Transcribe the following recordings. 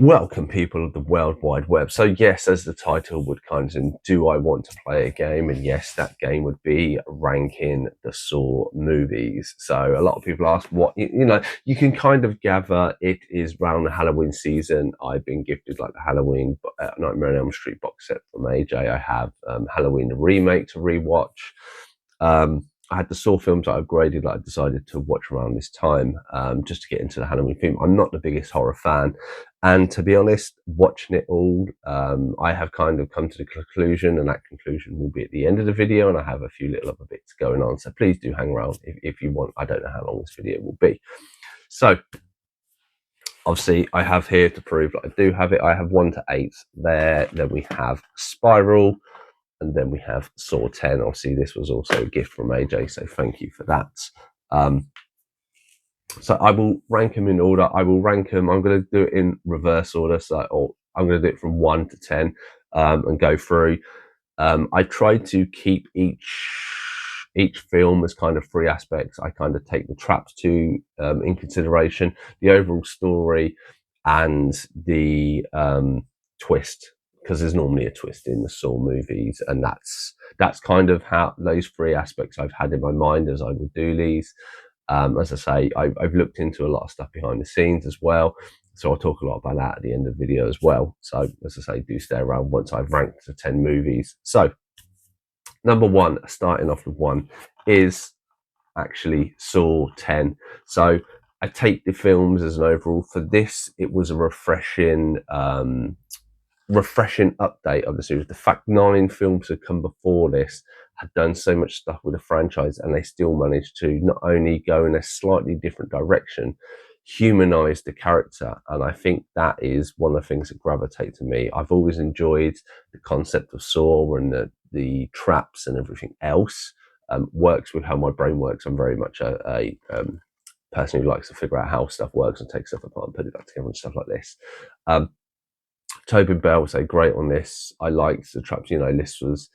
Welcome, people of the World Wide Web. So yes, as the title would kind of, do I want to play a game? And yes, that game would be ranking the Saw movies. So a lot of people ask what, you can kind of gather it is around the Halloween season. I've been gifted like the Halloween Nightmare on Elm Street box set from AJ. I have Halloween the remake to rewatch. I had the Saw films I upgraded that I decided to watch around this time, just to get into the Halloween theme. I'm not the biggest horror fan. And to be honest, watching it all, I have kind of come to the conclusion, and that conclusion will be at the end of the video, and I have a few little other bits going on. So please do hang around if you want. I don't know how long this video will be. So obviously I have here to prove that I do have it. I have 1 to 8 there. Then we have Spiral, and then we have Saw 10. Obviously this was also a gift from AJ, so thank you for that. So I will rank them in order. I will rank them. I'm going to do it in reverse order. Or I'm going to do it from 1 to 10 and go through. I tried to keep each film as kind of 3 aspects. I kind of take the traps in consideration, the overall story, and the twist, because there's normally a twist in the Saw movies, and that's kind of how those 3 aspects I've had in my mind as I will do these. As I say, I've looked into a lot of stuff behind the scenes as well, so I'll talk a lot about that at the end of the video as well. So as I say, do stay around once I've ranked the 10 movies. So number 1, starting off with 1, is actually Saw 10. So I take the films as an overall. For this, it was a refreshing update of the series. The fact 9 films had come before this had done so much stuff with the franchise, and they still managed to not only go in a slightly different direction, humanize the character. And I think that is one of the things that gravitate to me. I've always enjoyed the concept of Saw, and the traps and everything else works with how my brain works. I'm very much a person who likes to figure out how stuff works and take stuff apart and put it back together and stuff like this. Tobin Bell was great on this. I liked the traps. This was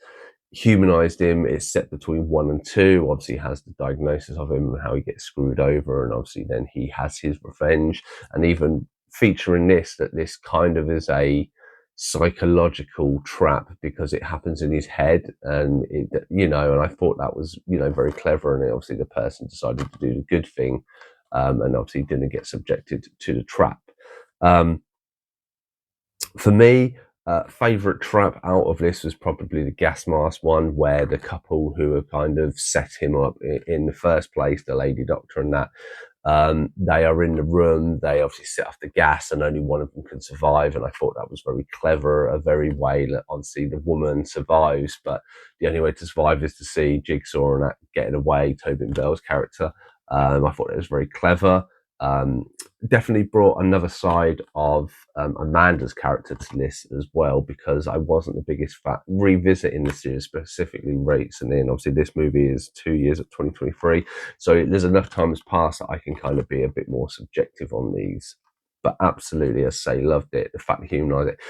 humanized him. It's set between 1 and 2. Obviously has the diagnosis of him and how he gets screwed over, and obviously then he has his revenge, and even featuring that this kind of is a psychological trap because it happens in his head, and and I thought that was very clever, and obviously the person decided to do the good thing, and obviously didn't get subjected to the trap. For me, favourite trap out of this was probably the gas mask one, where the couple who have kind of set him up in the first place, the lady doctor and that, they are in the room, they obviously set off the gas, and only one of them can survive. And I thought that was very clever, a very way that obviously the woman survives, but the only way to survive is to see Jigsaw and that getting away, Tobin Bell's character. I thought it was very clever. Definitely brought another side of Amanda's character to this as well, because I wasn't the biggest fan revisiting the series, specifically recently, and obviously this movie is 2 years of 2023, so there's enough time has passed that I can kind of be a bit more subjective on these. But absolutely, as I say, loved it. The fact that humanised it.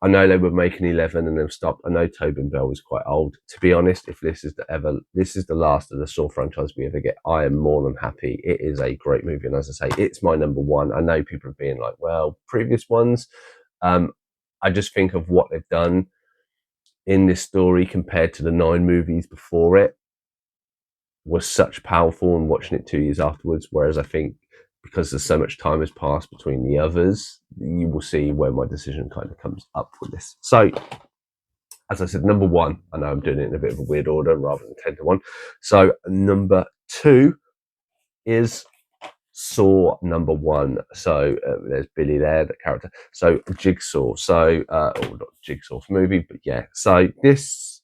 I know they were making 11 and they've stopped. I know Tobin Bell was quite old. To be honest, if this is the last of the Saw franchise we ever get, I am more than happy. It is a great movie, and as I say, it's my number 1. I know people are being like, well, previous ones. I just think of what they've done in this story compared to the 9 movies before it was such powerful, and watching it 2 years afterwards, whereas I think because there's so much time has passed between the others, you will see where my decision kind of comes up with this. So, as I said, number 1, I know I'm doing it in a bit of a weird order rather than 10 to 1. So, number 2 is Saw number 1. So, there's Billy there, the character. So, Jigsaw. So, not Jigsaw's movie, but yeah. So, this,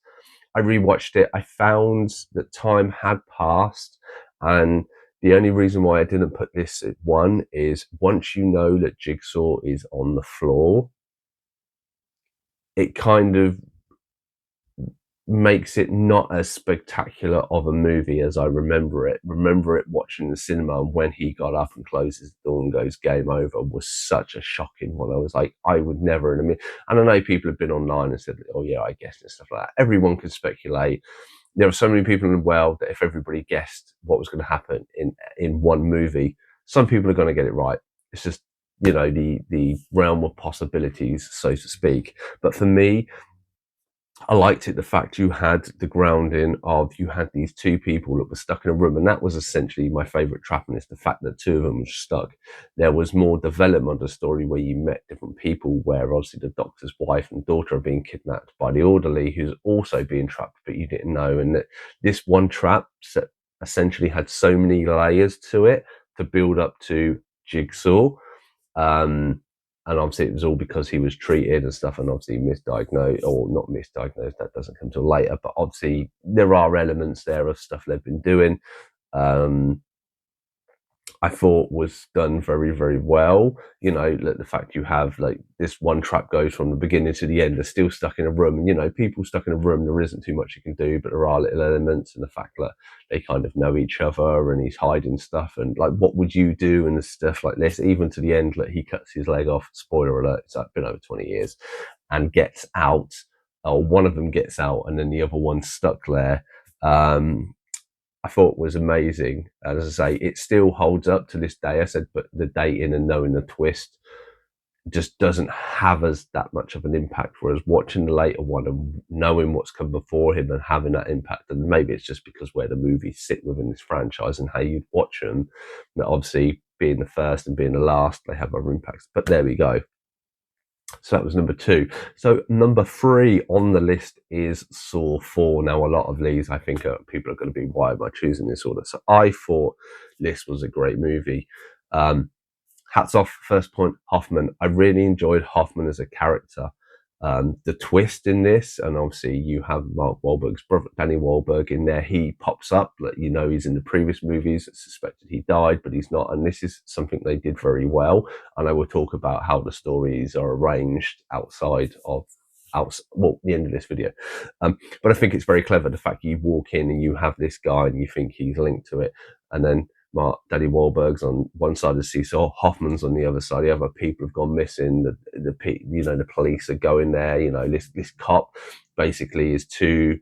I rewatched it. I found that time had passed, and the only reason why I didn't put this at 1 is once you know that Jigsaw is on the floor, it kind of makes it not as spectacular of a movie as I remember it. Remember it watching the cinema, and when he got up and closes the door and goes game over was such a shocking one. I was like, I would never in a minute. And I know people have been online and said, oh yeah, I guessed and stuff like that. Everyone can speculate. There are so many people in the world that if everybody guessed what was going to happen in one movie, some people are going to get it right. It's just you know, the realm of possibilities, so to speak. But for me, I liked it, the fact you had the grounding of, you had these two people that were stuck in a room, and that was essentially my favourite trap in this, the fact that two of them were stuck. There was more development of the story where you met different people, where obviously the doctor's wife and daughter are being kidnapped by the orderly who's also being trapped, but you didn't know. And that this one trap essentially had so many layers to it to build up to Jigsaw. Um, and obviously it was all because he was treated and stuff, and obviously misdiagnosed, or not misdiagnosed, that doesn't come till later, but obviously there are elements there of stuff they've been doing. um I thought was done very, very well. You know, like the fact you have like this one trap goes from the beginning to the end, they're still stuck in a room. And, you know, people stuck in a room, there isn't too much you can do, but there are little elements, and the fact that they kind of know each other and he's hiding stuff. And like, what would you do in the stuff like this? Even to the end, like he cuts his leg off, spoiler alert, it's like been over 20 years, and gets out, or one of them gets out, and then the other one's stuck there. I thought was amazing. And as I say, it still holds up to this day. I said, but the dating and knowing the twist just doesn't have as that much of an impact. Whereas watching the later one and knowing what's come before him and having that impact, and maybe it's just because where the movies sit within this franchise and how you'd watch them, that obviously being the first and being the last, they have other impacts. But there we go. So that was number 2. So number 3 on the list is Saw 4. Now, a lot of these, I think, people are going to be, why am I choosing this order? So I thought this was a great movie. Hats off, first point, Hoffman. I really enjoyed Hoffman as a character. The twist in this, and obviously you have Mark Wahlberg's brother, Danny Wahlberg, in there. He pops up, like, you know, he's in the previous movies. It's suspected he died, but he's not. And this is something they did very well. And I will talk about how the stories are arranged outside of the end of this video. But I think it's very clever, the fact you walk in and you have this guy and you think he's linked to it, and then Danny Wahlberg's on one side of the seesaw, Hoffman's on the other side. The other people have gone missing. The police are going there. You know, this cop basically is too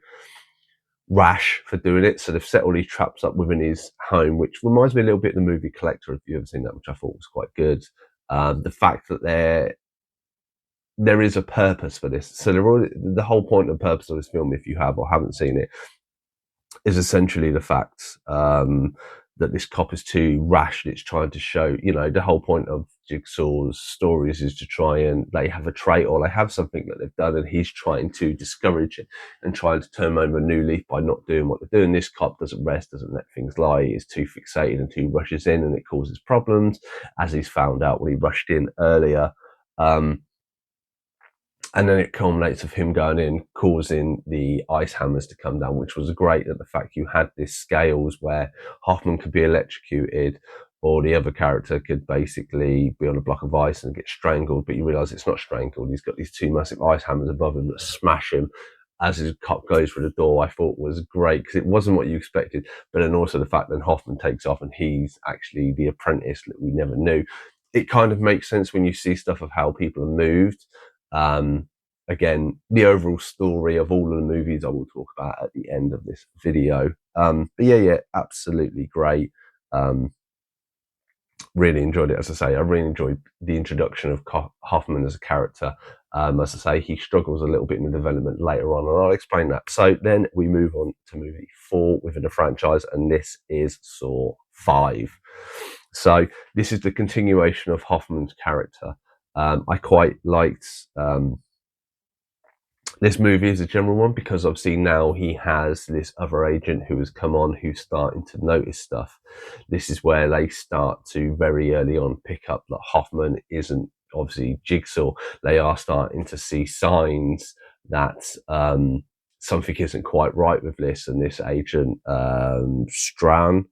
rash for doing it, so they've set all these traps up within his home, which reminds me a little bit of the movie Collector, if you've ever seen that, which I thought was quite good. The fact that there is a purpose for this. So the whole point and purpose of this film, if you have or haven't seen it, is essentially the fact that this cop is too rash, and it's trying to show, you know, the whole point of Jigsaw's stories is to try and they have a trait or they have something that they've done, and he's trying to discourage it and trying to turn over a new leaf by not doing what they're doing. This cop doesn't rest, doesn't let things lie, is too fixated and too rushes in, and it causes problems, as he's found out when he rushed in earlier. And then it culminates of him going in, causing the ice hammers to come down, which was great, that the fact you had this scales where Hoffman could be electrocuted, or the other character could basically be on a block of ice and get strangled, but you realise it's not strangled. He's got these two massive ice hammers above him that smash him as his cop goes through the door. I thought was great, because it wasn't what you expected, but then also the fact that Hoffman takes off and he's actually the apprentice that we never knew. It kind of makes sense when you see stuff of how people are moved. Again, the overall story of all of the movies I will talk about at the end of this video. But yeah, absolutely great. Really enjoyed it. As I say, I really enjoyed the introduction of Hoffman as a character. As I say, he struggles a little bit in the development later on, and I'll explain that. So then we move on to movie 4 within the franchise, and this is Saw 5. So this is the continuation of Hoffman's character. I quite liked this movie as a general one, because obviously now he has this other agent who has come on, who's starting to notice stuff. This is where they start to very early on pick up that Hoffman isn't obviously Jigsaw. They are starting to see signs that something isn't quite right with this, and this agent Strine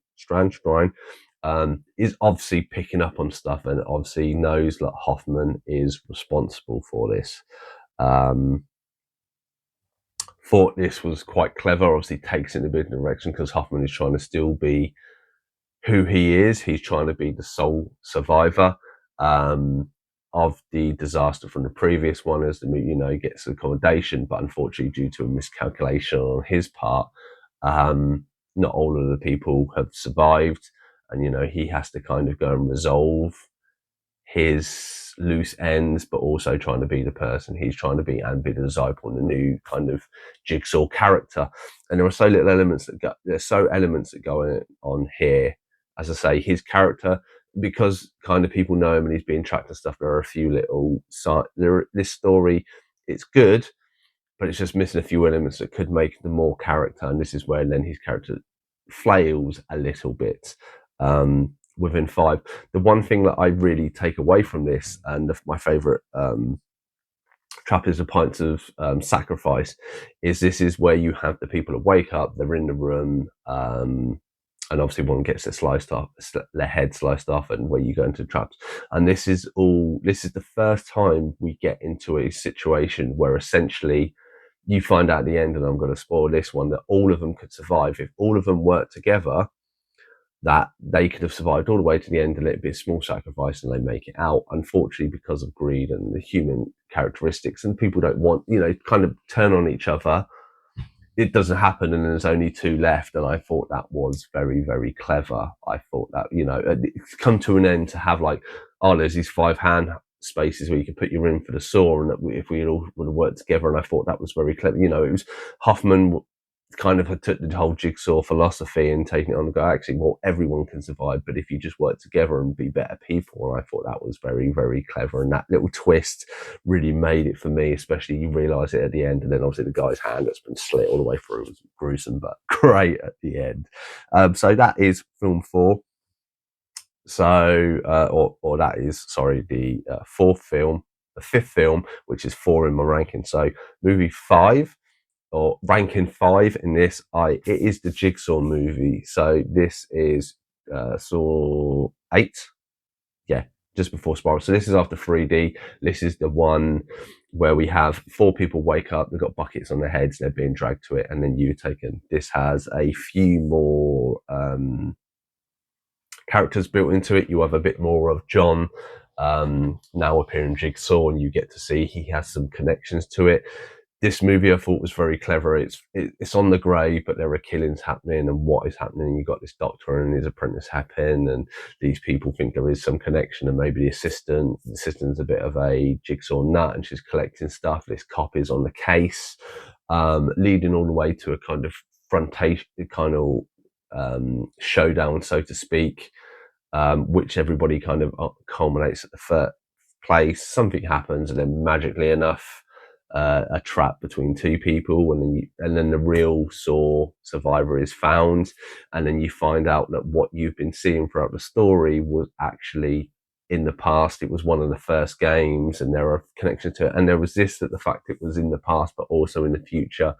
is obviously picking up on stuff, and obviously knows that Hoffman is responsible for this. Thought this was quite clever. Obviously takes it in a bit of direction, because Hoffman is trying to still be who he is. He's trying to be the sole survivor of the disaster from the previous one, as the, you know, gets accommodation, but unfortunately due to a miscalculation on his part, not all of the people have survived, and you know, he has to kind of go and resolve his loose ends, but also trying to be the person he's trying to be, and be the Zypon, the new kind of Jigsaw character. And there are so little elements that go, there's so elements that go on here. As I say, his character, because kind of people know him and he's being tracked and stuff, there are a few little this story, it's good, but it's just missing a few elements that could make the more character. And this is where then his character flails a little bit within 5. The one thing that I really take away from this, and my favorite trap is the pints of sacrifice, is this is where you have the people that wake up, they're in the room, and obviously one gets their head sliced off, and where you go into traps. And this is the first time we get into a situation where essentially you find out at the end, and I'm going to spoil this one, that all of them could survive. If all of them worked together, that they could have survived all the way to the end, and it'd be a small sacrifice and they make it out. Unfortunately, because of greed and the human characteristics, and people don't want, kind of turn on each other, it doesn't happen, and there's only 2 left. And I thought that was very, very clever. I thought that, it's come to an end to have there's these 5 hand spaces where you can put your in for the saw, and that if we all would have worked together, and I thought that was very clever. It was Hoffman kind of took the whole Jigsaw philosophy and taking it on and go, actually, well, everyone can survive, but if you just work together and be better people. And I thought that was very, very clever. And that little twist really made it for me, especially you realise it at the end. And then obviously the guy's hand that's been slit all the way through was gruesome, but great at the end. So that is film 4. So, or that is, sorry, the 4th film, the 5th film, which is 4 in my ranking. So movie 5, or ranking 5 in this, it is the Jigsaw movie. So this is Saw 8, just before Spiral. So this is after 3D. This is the one where we have 4 people wake up, they've got buckets on their heads, they're being dragged to it, and then you're taken. This has a few more characters built into it. You have a bit more of John now appearing Jigsaw, and you get to see he has some connections to it. This movie I thought was very clever. It's on the grave, but there are killings happening, and what is happening? You've got this doctor and his apprentice happen, and these people think there is some connection, and maybe the assistant's a bit of a Jigsaw nut, and she's collecting stuff. This cop is on the case, leading all the way to a kind of showdown, so to speak, which everybody kind of culminates at the first place. Something happens, and then magically enough, a trap between 2 people, and then the real Saw survivor is found, and then you find out that what you've been seeing throughout the story was actually in the past. It was one of the first games, and there are connections to it. And there was the fact it was in the past, but also in the future.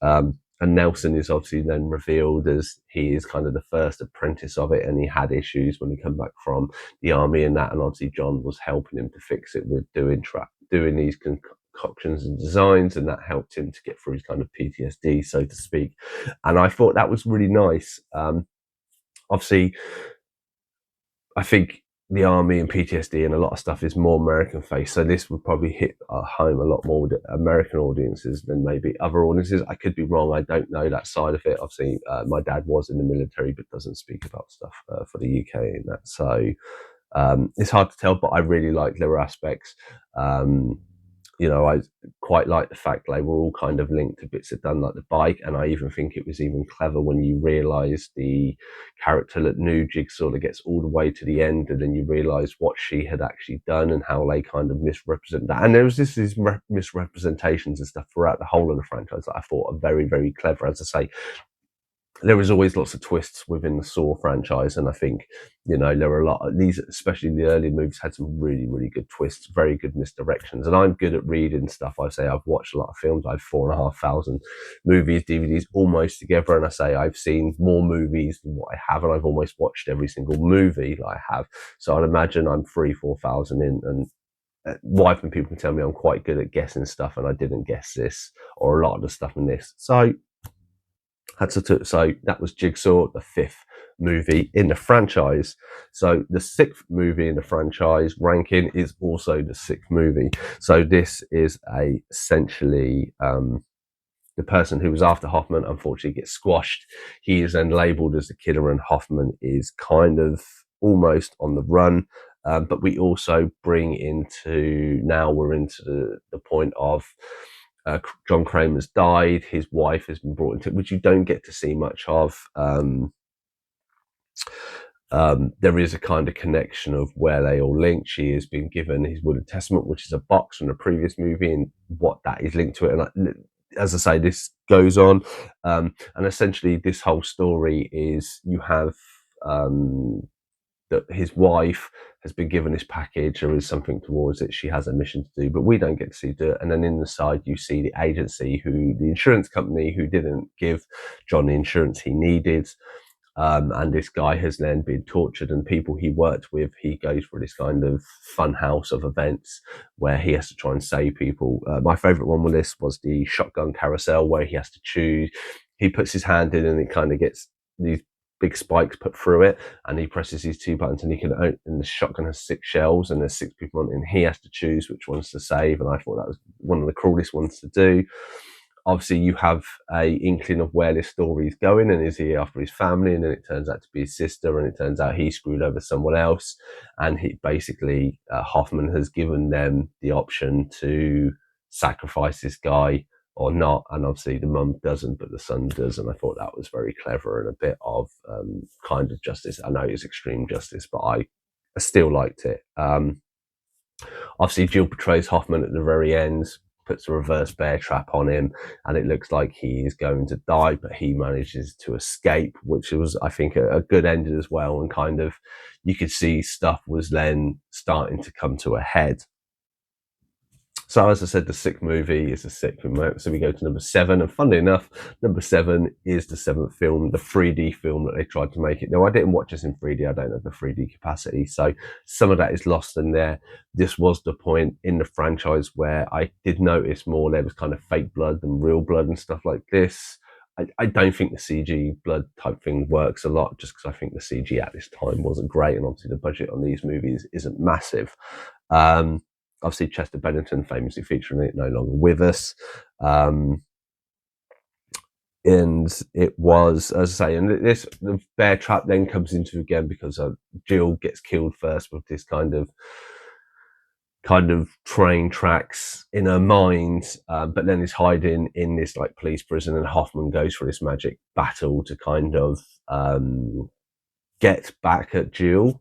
And Nelson is obviously then revealed as he is kind of the first apprentice of it, and he had issues when he came back from the army and that, and obviously John was helping him to fix it with doing these concoctions and designs, and that helped him to get through his kind of PTSD, so to speak. And I thought that was really nice. Obviously, I think the army and PTSD and a lot of stuff is more American based, so this would probably hit home a lot more with American audiences than maybe other audiences. I could be wrong, I don't know that side of it. Obviously, my dad was in the military but doesn't speak about stuff for the UK and that, so it's hard to tell, but I really like their aspects. I quite like the fact they were all kind of linked to bits of done, like the bike, and I even think it was even clever when you realise the character that knew Jigsaw that gets all the way to the end, and then you realise what she had actually done and how they kind of misrepresent that. And there was these misrepresentations and stuff throughout the whole of the franchise that I thought are very, very clever. As I say, there was always lots of twists within the Saw franchise, and I think, there were a lot of these, especially the early movies, had some really, really good twists, very good misdirections. And I'm good at reading stuff. I say I've watched a lot of films. I've 4,500 movies, DVDs almost together, and I say I've seen more movies than what I have, and I've almost watched every single movie that I have. So I'd imagine I'm 4,000 in, and wife and people can tell me I'm quite good at guessing stuff, and I didn't guess this or a lot of the stuff in this. So that was Jigsaw, the 5th movie in the franchise. So the 6th movie in the franchise ranking is also the 6th movie. So this is essentially the person who was after Hoffman unfortunately gets squashed. He is then labelled as the killer, and Hoffman is kind of almost on the run. But we also bring into, now we're into the point of John Kramer's died, his wife has been brought into it, which you don't get to see much of. There is a kind of connection of where they all link. She has been given his will and testament, which is a box from the previous movie, and what that is linked to it. And as I say, this goes on, and essentially this whole story is, you have that his wife has been given this package, there is something towards it, she has a mission to do, but we don't get to see do it. And then in the side you see the agency, who, the insurance company who didn't give John the insurance he needed. And this guy has then been tortured, and people he worked with, he goes for this kind of fun house of events where he has to try and save people. My favorite one with this was the shotgun carousel, where he has to choose, he puts his hand in and it kind of gets these big spikes put through it, and he presses these two buttons and he can open, and the shotgun has 6 shells and there's 6 people on it, and he has to choose which ones to save. And I thought that was one of the cruelest ones to do. Obviously you have a inkling of where this story is going, and is he after his family, and then it turns out to be his sister, and it turns out he screwed over someone else, and he basically Hoffman has given them the option to sacrifice this guy or not, and obviously the mum doesn't but the son does. And I thought that was very clever and a bit of kind of justice. I know it's extreme justice, but I still liked it. Obviously Jill portrays Hoffman at the very end, puts a reverse bear trap on him, and it looks like he is going to die, but he manages to escape, which was, I think, a good ending as well. And kind of, you could see stuff was then starting to come to a head. So as I said, the 6th movie is the 6th film. So we go to number 7, and funnily enough, number 7 is the 7th film, the 3D film that they tried to make it. Now, I didn't watch this in 3D. I don't have the 3D capacity, so some of that is lost in there. This was the point in the franchise where I did notice more there was kind of fake blood than real blood and stuff like this. I don't think the CG blood type thing works a lot, just because I think the CG at this time wasn't great, and obviously the budget on these movies isn't massive. Obviously Chester Bennington, famously featuring it, no longer with us. And it was, as I say, and this, the bear trap then comes into again because Jill gets killed first with this kind of train tracks in her mind, but then is hiding in this like police prison, and Hoffman goes for this magic battle to kind of get back at Jill.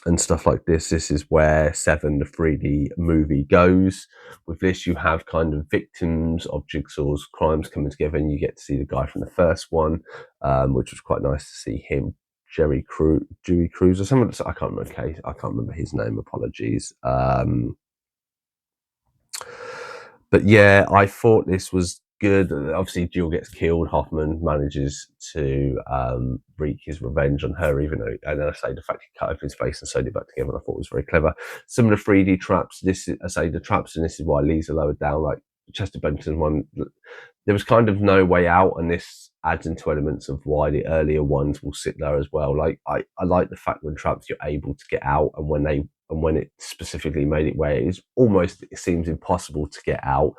And stuff like this. This is where 7, the 3D movie, goes. With this, you have kind of victims of Jigsaw's crimes coming together, and you get to see the guy from the first one, which was quite nice to see him. Dewey Cruz or someone, I can't remember. I can't remember his name. Apologies. But yeah, I thought this was good. Obviously, Jill gets killed. Hoffman manages to wreak his revenge on her, even though, and then I say the fact he cut open his face and sewed it back together, I thought was very clever. Some of the 3D traps, this is, I say the traps, and this is why Lee's are lowered down, like Chester Bennington one, there was kind of no way out, and this adds into elements of why the earlier ones will sit there as well. Like I like the fact when traps you're able to get out, and when it specifically made it where it is almost, it seems impossible to get out.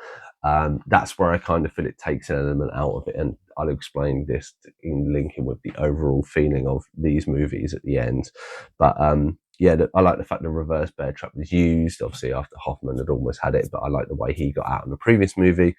That's where I kind of feel it takes an element out of it, and I'll explain this in linking with the overall feeling of these movies at the end. But yeah, I like the fact the reverse bear trap was used, obviously after Hoffman had almost had it, but I like the way he got out in the previous movie.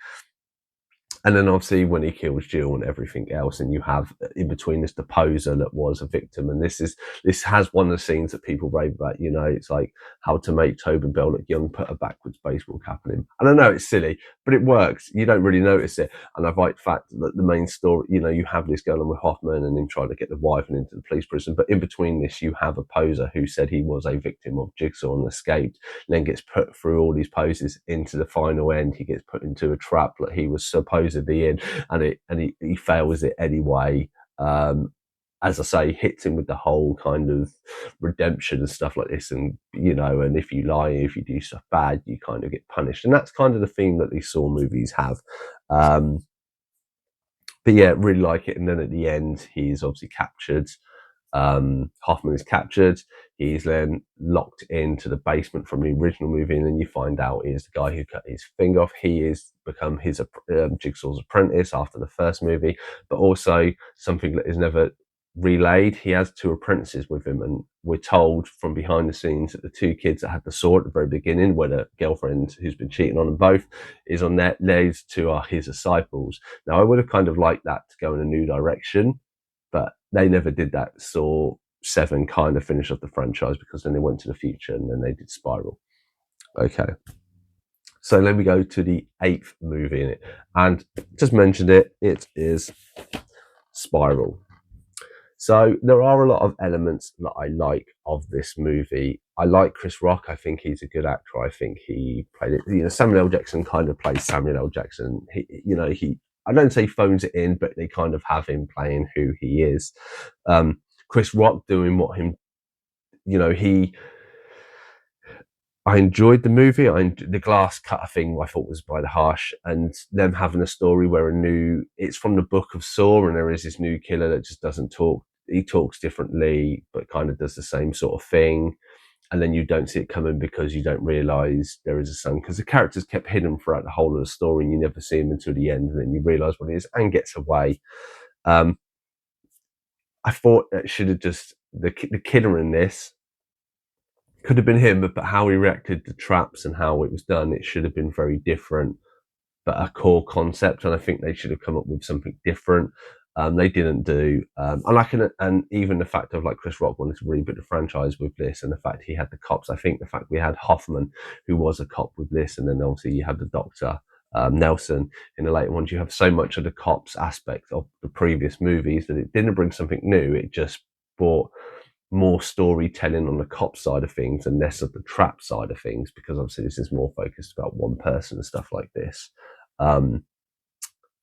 And then obviously when he kills Jill and everything else, and you have in between this the poser that was a victim, and this has one of the scenes that people rave about, you know, it's like how to make Tobin Bell look young, put a backwards baseball cap on him. And I know it's silly, but it works. You don't really notice it. And I like the fact that the main story, you know, you have this going on with Hoffman and him trying to get the wife and into the police prison, but in between this you have a poser who said he was a victim of Jigsaw and escaped, and then gets put through all these poses into the final end. He gets put into a trap that he was supposedly in, and he fails it anyway. As I say, hits him with the whole kind of redemption and stuff like this, and you know, and if you lie, if you do stuff bad, you kind of get punished, and that's kind of the theme that these Saw movies have. But yeah, really like it. And then at the end, he's obviously captured. Hoffman is captured. He's then locked into the basement from the original movie, and then you find out he is the guy who cut his finger off. He is become his Jigsaw's apprentice after the first movie, but also something that is never relayed, he has two apprentices with him, and we're told from behind the scenes that the two kids that had the sword at the very beginning, where the girlfriend who's been cheating on them both is on there, those two are his disciples. Now, I would have kind of liked that to go in a new direction, but they never did that. Saw 7 kind of finish off the franchise, because then they went to the future and then they did Spiral. Okay. So then we go to the 8th movie in it, and just mentioned it, it is Spiral. So there are a lot of elements that I like of this movie. I like Chris Rock. I think he's a good actor. I think he played it. Samuel L. Jackson kind of plays Samuel L. Jackson. I don't say phones it in, but they kind of have him playing who he is. Chris Rock doing what him, I enjoyed the movie. The glass cutter thing I thought was by the harsh, and them having a story where it's from the book of Saw, and there is this new killer that just doesn't talk. He talks differently, but kind of does the same sort of thing. And then you don't see it coming because you don't realise there is a son, because the character's kept hidden throughout the whole of the story, and you never see him until the end, and then you realise what it is and gets away. I thought it should have just the killer in this could have been him, but how he reacted to traps and how it was done, it should have been very different, but a core concept. And I think they should have come up with something different. They didn't do, and even the fact of like Chris Rock wanted to reboot the franchise with this, and the fact he had the cops. I think the fact we had Hoffman, who was a cop with this, and then obviously you had the Doctor Nelson in the later ones. You have so much of the cops aspect of the previous movies that it didn't bring something new. It just brought more storytelling on the cop side of things and less of the trap side of things, because obviously this is more focused about one person and stuff like this.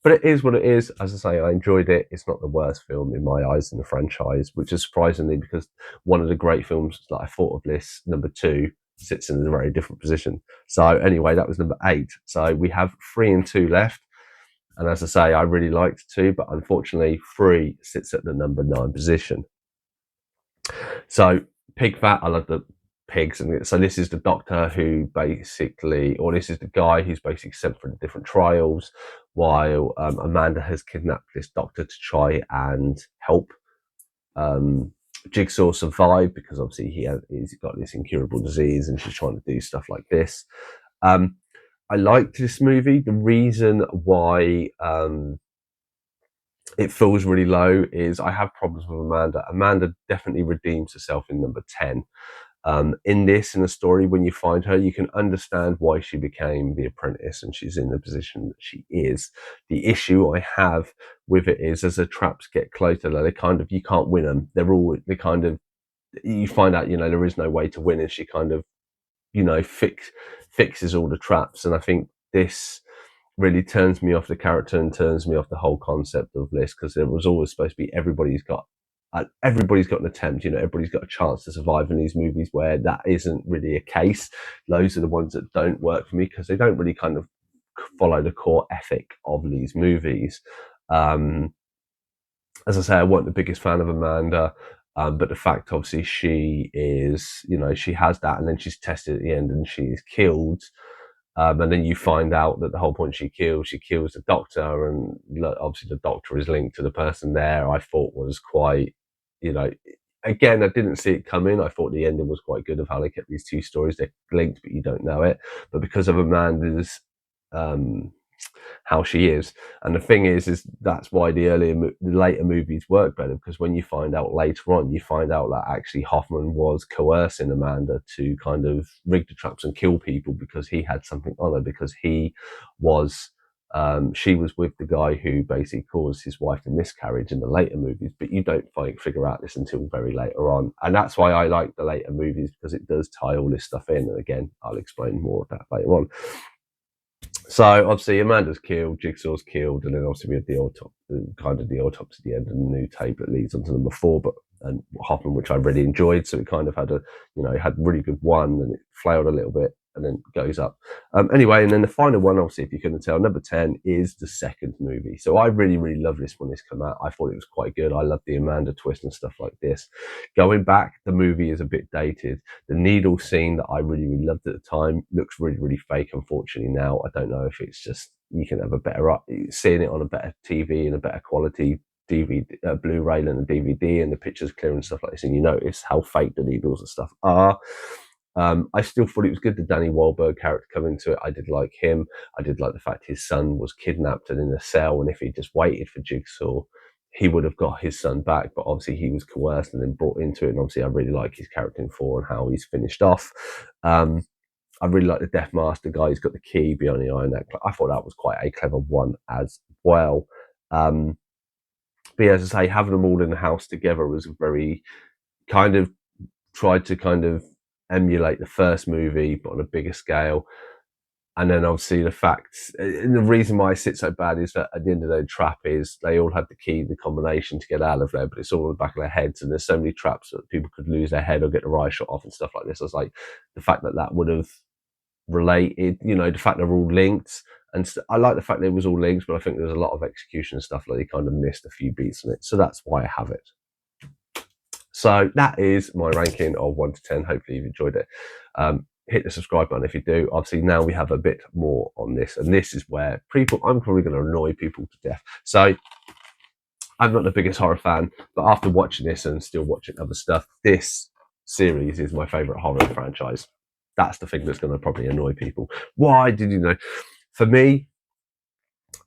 But it is what it is. As I say, I enjoyed it. It's not the worst film in my eyes in the franchise, which is surprisingly, because one of the great films that I thought of this, number 2, sits in a very different position. So anyway, that was number 8. So we have 3 and 2 left. And as I say, I really liked 2, but unfortunately 3 sits at the number 9 position. So Pig Fat, I love the pigs, and so this is the doctor who basically, or this is the guy who's basically sent for the different trials, while Amanda has kidnapped this doctor to try and help Jigsaw survive, because obviously he's got this incurable disease, and she's trying to do stuff like this. I liked this movie. The reason why it feels really low is I have problems with Amanda. Amanda definitely redeems herself in number 10. In the story, when you find her, you can understand why she became the apprentice and she's in the position that she is. The issue I have with it is, as the traps get closer, you can't win them. You find out, there is no way to win, and she kind of, fixes all the traps. And I think this really turns me off the character and turns me off the whole concept of this, because it was always supposed to be everybody's got an attempt, everybody's got a chance to survive in these movies, where that isn't really a case. Those are the ones that don't work for me, because they don't really kind of follow the core ethic of these movies. As I say, I wasn't the biggest fan of Amanda, but the fact, obviously, she is, she has that, and then she's tested at the end and she's killed. And then you find out that the whole point she kills the doctor, and obviously the doctor is linked to the person there. I thought was quite, again, I didn't see it coming. I thought the ending was quite good of how they kept these two stories. They're linked, but you don't know it. But because of Amanda's how she is, and the thing is that's why the later movies work better, because when you find out later on, you find out that actually Hoffman was coercing Amanda to kind of rig the traps and kill people, because he had something on her, because he was she was with the guy who basically caused his wife a miscarriage in the later movies, but you don't figure out this until very later on. And that's why I like the later movies, because it does tie all this stuff in. And again, I'll explain more of that later on. So obviously Amanda's killed, Jigsaw's killed, and then obviously we had the autopsy at the end, and the new tape that leads on to number 4, and Hoffman, which I really enjoyed. So it kind of had it had really good one, and it flailed a little bit and then goes up. Anyway, and then the final one, obviously, if you couldn't tell, number 10 is the second movie. So I really, really loved this when this came out. I thought it was quite good. I loved the Amanda twist and stuff like this. Going back, the movie is a bit dated. The needle scene that I really, really loved at the time looks really, really fake, unfortunately, now. I don't know if it's just, you can have seeing it on a better TV and a better quality DVD, Blu-ray and the DVD, and the pictures clear and stuff like this, and you notice how fake the needles and stuff are. I still thought it was good the Danny Wahlberg character come into it. I did like him. I did like the fact his son was kidnapped and in a cell, and if he just waited for Jigsaw, he would have got his son back. But obviously he was coerced and then brought into it. And obviously I really like his character in 4 and how he's finished off. I really like the Death Master guy. He's got the key behind the iron neck. I thought that was quite a clever one as well. But yeah, as I say, having them all in the house together was a very kind of tried to kind of emulate the first movie, but on a bigger scale. And then obviously the facts, and the reason why I sit so bad is that at the end of the trap is they all had the key, the combination to get out of there, but it's all in the back of their heads. And there's so many traps that people could lose their head or get the eye shot off and stuff like this. I was like, the fact that that would have related, the fact they're all linked. And I like the fact that it was all linked, but I think there's a lot of execution and stuff like they kind of missed a few beats in it. So that's why I have it. So that is my ranking of 1 to 10. Hopefully you've enjoyed it. Hit the subscribe button if you do. Obviously now we have a bit more on this, and this is where I'm probably going to annoy people to death. So I'm not the biggest horror fan, but after watching this and still watching other stuff, this series is my favorite horror franchise. That's the thing that's going to probably annoy people. Why did you know? For me,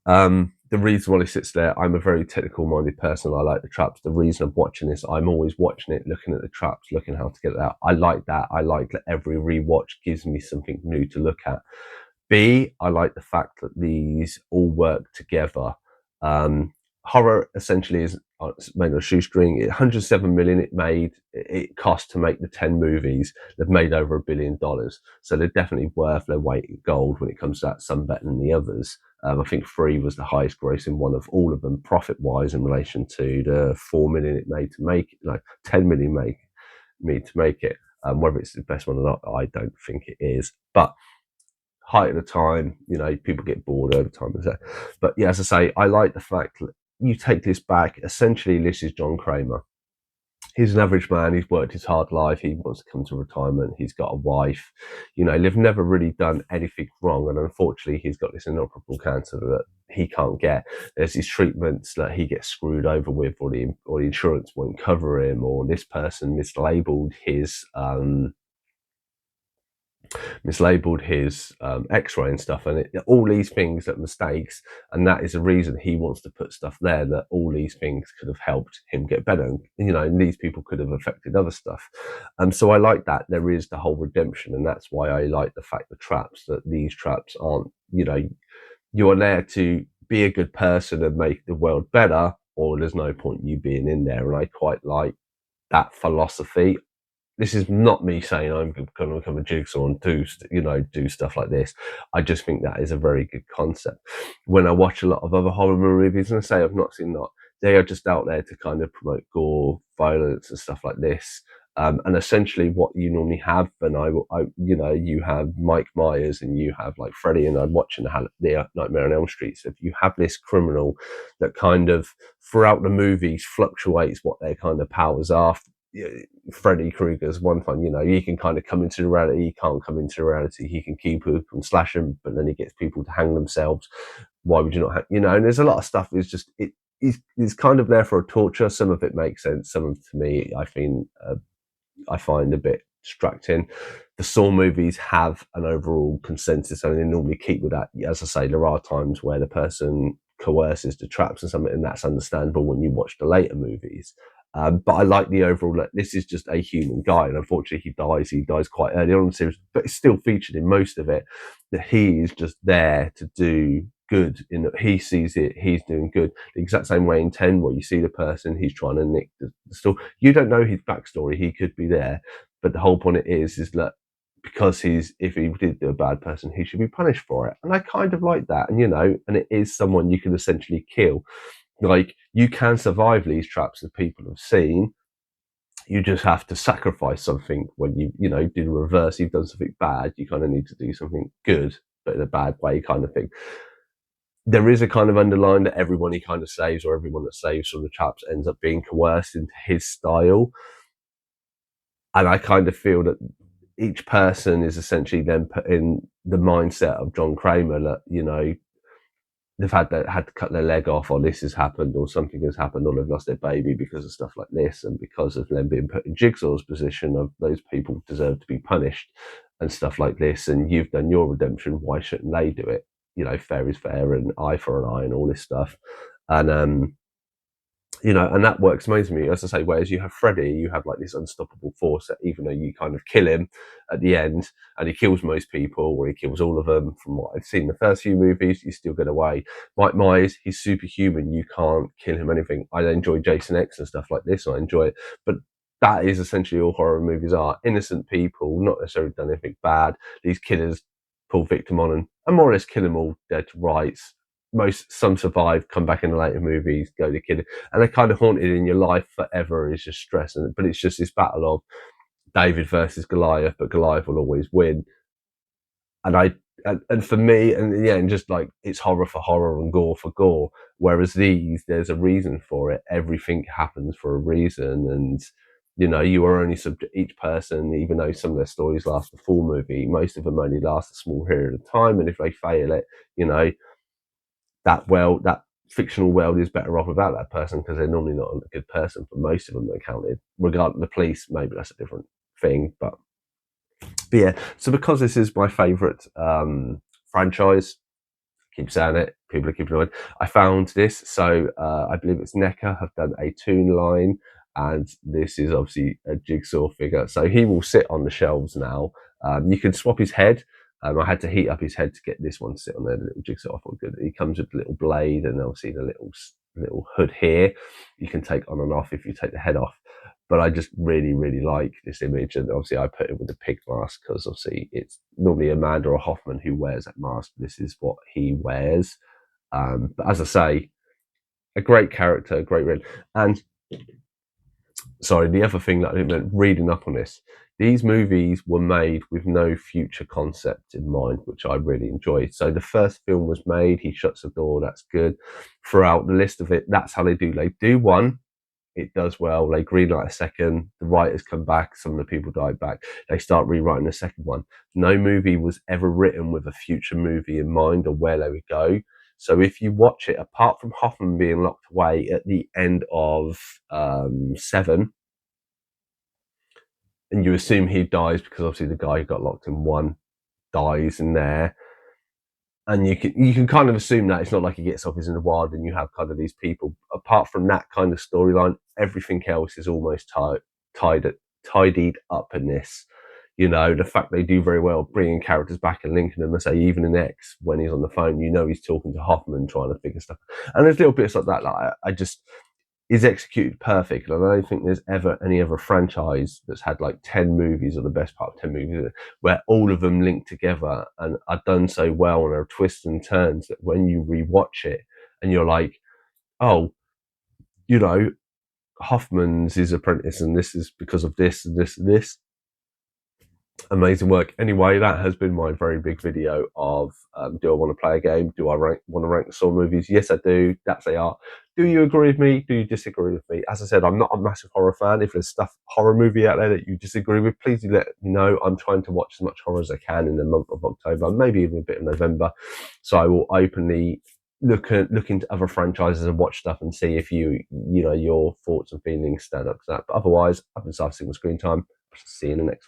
the reason why it sits there, I'm a very technical minded person. I like the traps. The reason I'm watching this, I'm always watching it, looking at the traps, looking how to get it out. I like that. I like that every rewatch gives me something new to look at. B, I like the fact that these all work together. Horror essentially is made on a shoestring. 107 million it cost to make the 10 movies. They've made over $1 billion. So they're definitely worth their weight in gold when it comes to that, some better than the others. I think 3 was the highest grossing one of all of them, profit-wise, in relation to the 4 million it made to make it, like 10 million to make it. Whether it's the best one or not, I don't think it is. But height of the time, people get bored over time. But yeah, as I say, I like the fact that you take this back. Essentially, this is John Kramer. He's an average man. He's worked his hard life. He wants to come to retirement. He's got a wife. They've never really done anything wrong. And unfortunately, he's got this inoperable cancer that he can't get. There's these treatments that he gets screwed over with, or the insurance won't cover him, or this person mislabeled his x-ray and stuff, and all these things are mistakes, and that is the reason he wants to put stuff there, that all these things could have helped him get better, and these people could have affected other stuff. So I like that there is the whole redemption, and that's why I like the fact that these traps aren't, you are there to be a good person and make the world better, or there's no point you being in there. And I quite like that philosophy. This is not me saying I'm going to become a Jigsaw and do stuff like this. I just think that is a very good concept. When I watch a lot of other horror movies, and I say I've not seen that, they are just out there to kind of promote gore, violence, and stuff like this. And essentially, what you normally have, and you have Mike Myers and you have like Freddy, and I'm watching the Nightmare on Elm Street. So if you have this criminal that kind of throughout the movies fluctuates what their kind of powers are. Freddy Krueger's one fun, he can kind of come into reality, he can't come into reality, he can keep people and slash them, but then he gets people to hang themselves. Why would you not and there's a lot of stuff is just it's kind of there for a torture. Some of it makes sense, some of it, to me, I find a bit distracting. The Saw movies have an overall consensus, and they normally keep with that. As I say, there are times where the person coerces the traps and something, and that's understandable when you watch the later movies. But I like the overall, this is just a human guy, and unfortunately he dies quite early on in the series, but it's still featured in most of it, that he is just there to do good. He sees it, he's doing good. The exact same way in 10, where you see the person, he's trying to nick the store. You don't know his backstory, he could be there, but the whole point is that because if he did do a bad person, he should be punished for it. And I kind of like that. And it is someone you can essentially kill. Like, you can survive these traps that people have seen. You just have to sacrifice something when you do the reverse. You've done something bad, you kind of need to do something good, but in a bad way kind of thing. There is a kind of underline that everyone he kind of saves, or everyone that saves from the traps, ends up being coerced into his style. And I kind of feel that each person is essentially then put in the mindset of John Kramer, that, they've had to cut their leg off, or this has happened, or something has happened, or they've lost their baby because of stuff like this, and because of them being put in Jigsaw's position of those people deserve to be punished and stuff like this, and you've done your redemption, why shouldn't they do it? You know, fair is fair, and eye for an eye, and all this stuff. And you know, and that works amazingly. As I say, whereas you have Freddy, you have like this unstoppable force that even though you kind of kill him at the end, and he kills most people, or he kills all of them, from what I've seen in the first few movies, you still get away. Mike Myers, he's superhuman. You can't kill him anything. I enjoy Jason X and stuff like this, and I enjoy it. But that is essentially all horror movies are. Innocent people, not necessarily done anything bad. These killers pull victim on and more or less kill them all dead to rights. Some survive, come back in the later movies, go to kill, and they're kind of haunted in your life forever. Is just stress, but it's just this battle of David versus Goliath, but Goliath will always win. And for me, and yeah, and just like it's horror for horror and gore for gore. Whereas these, there's a reason for it. Everything happens for a reason, and you know, you are only subject. Each person, even though some of their stories last the full movie, most of them only last a small period of time, and if they fail it, you know, that fictional world is better off without that person, because they're normally not a good person for most of them that counted. Regarding the police, maybe that's a different thing, but yeah. So because this is my favourite franchise, keep saying it, people are keeping annoyed. I found this, so I believe it's NECA have done a Toon line, and this is obviously a Jigsaw figure. So he will sit on the shelves now. You can swap his head. I had to heat up his head to get this one to sit on there, the little Jigsaw. I thought good. He comes with a little blade and obviously the little hood here. You can take on and off if you take the head off. But I just really, really like this image, and obviously I put it with the pig mask because obviously it's normally Amanda or Hoffman who wears that mask. This is what he wears. But as I say, a great character, a great read. And sorry, the other thing that I didn't reading up on this, these movies were made with no future concept in mind, which I really enjoyed. So the first film was made, he shuts the door, that's good. Throughout the list of it, that's how they do. They do one, it does well. They greenlight a second. The writers come back. Some of the people die back. They start rewriting the second one. No movie was ever written with a future movie in mind or where they would go. So if you watch it, apart from Hoffman being locked away at the end of 7, and you assume he dies because obviously the guy who got locked in 1 dies in there, and you can kind of assume that it's not like he gets off, he's in the wild, and you have kind of these people. Apart from that kind of storyline, everything else is almost tidied up in this. You know, the fact they do very well bringing characters back and linking them. I say even in X, when he's on the phone, you know he's talking to Hoffman, trying to figure stuff. And there's little bits like that. Like I just is executed perfect. And I don't think there's ever any other franchise that's had like 10 movies, or the best part of 10 movies, where all of them link together and are done so well and are twists and turns that when you rewatch it and you're like, oh, you know, Hoffman's his apprentice, and this is because of this and this and this. Amazing work. Anyway, that has been my very big video of do I want to play a game? Do I want to rank the Saw movies? Yes, I do. That's they are. Do you agree with me? Do you disagree with me? As I said, I'm not a massive horror fan. If there's horror movie out there that you disagree with, please do let me know. I'm trying to watch as much horror as I can in the month of October, maybe even a bit of November. So I will openly look into other franchises and watch stuff and see if you know, your thoughts and feelings stand up to that. But otherwise, I've been Signal Screen Time. See you in the next one.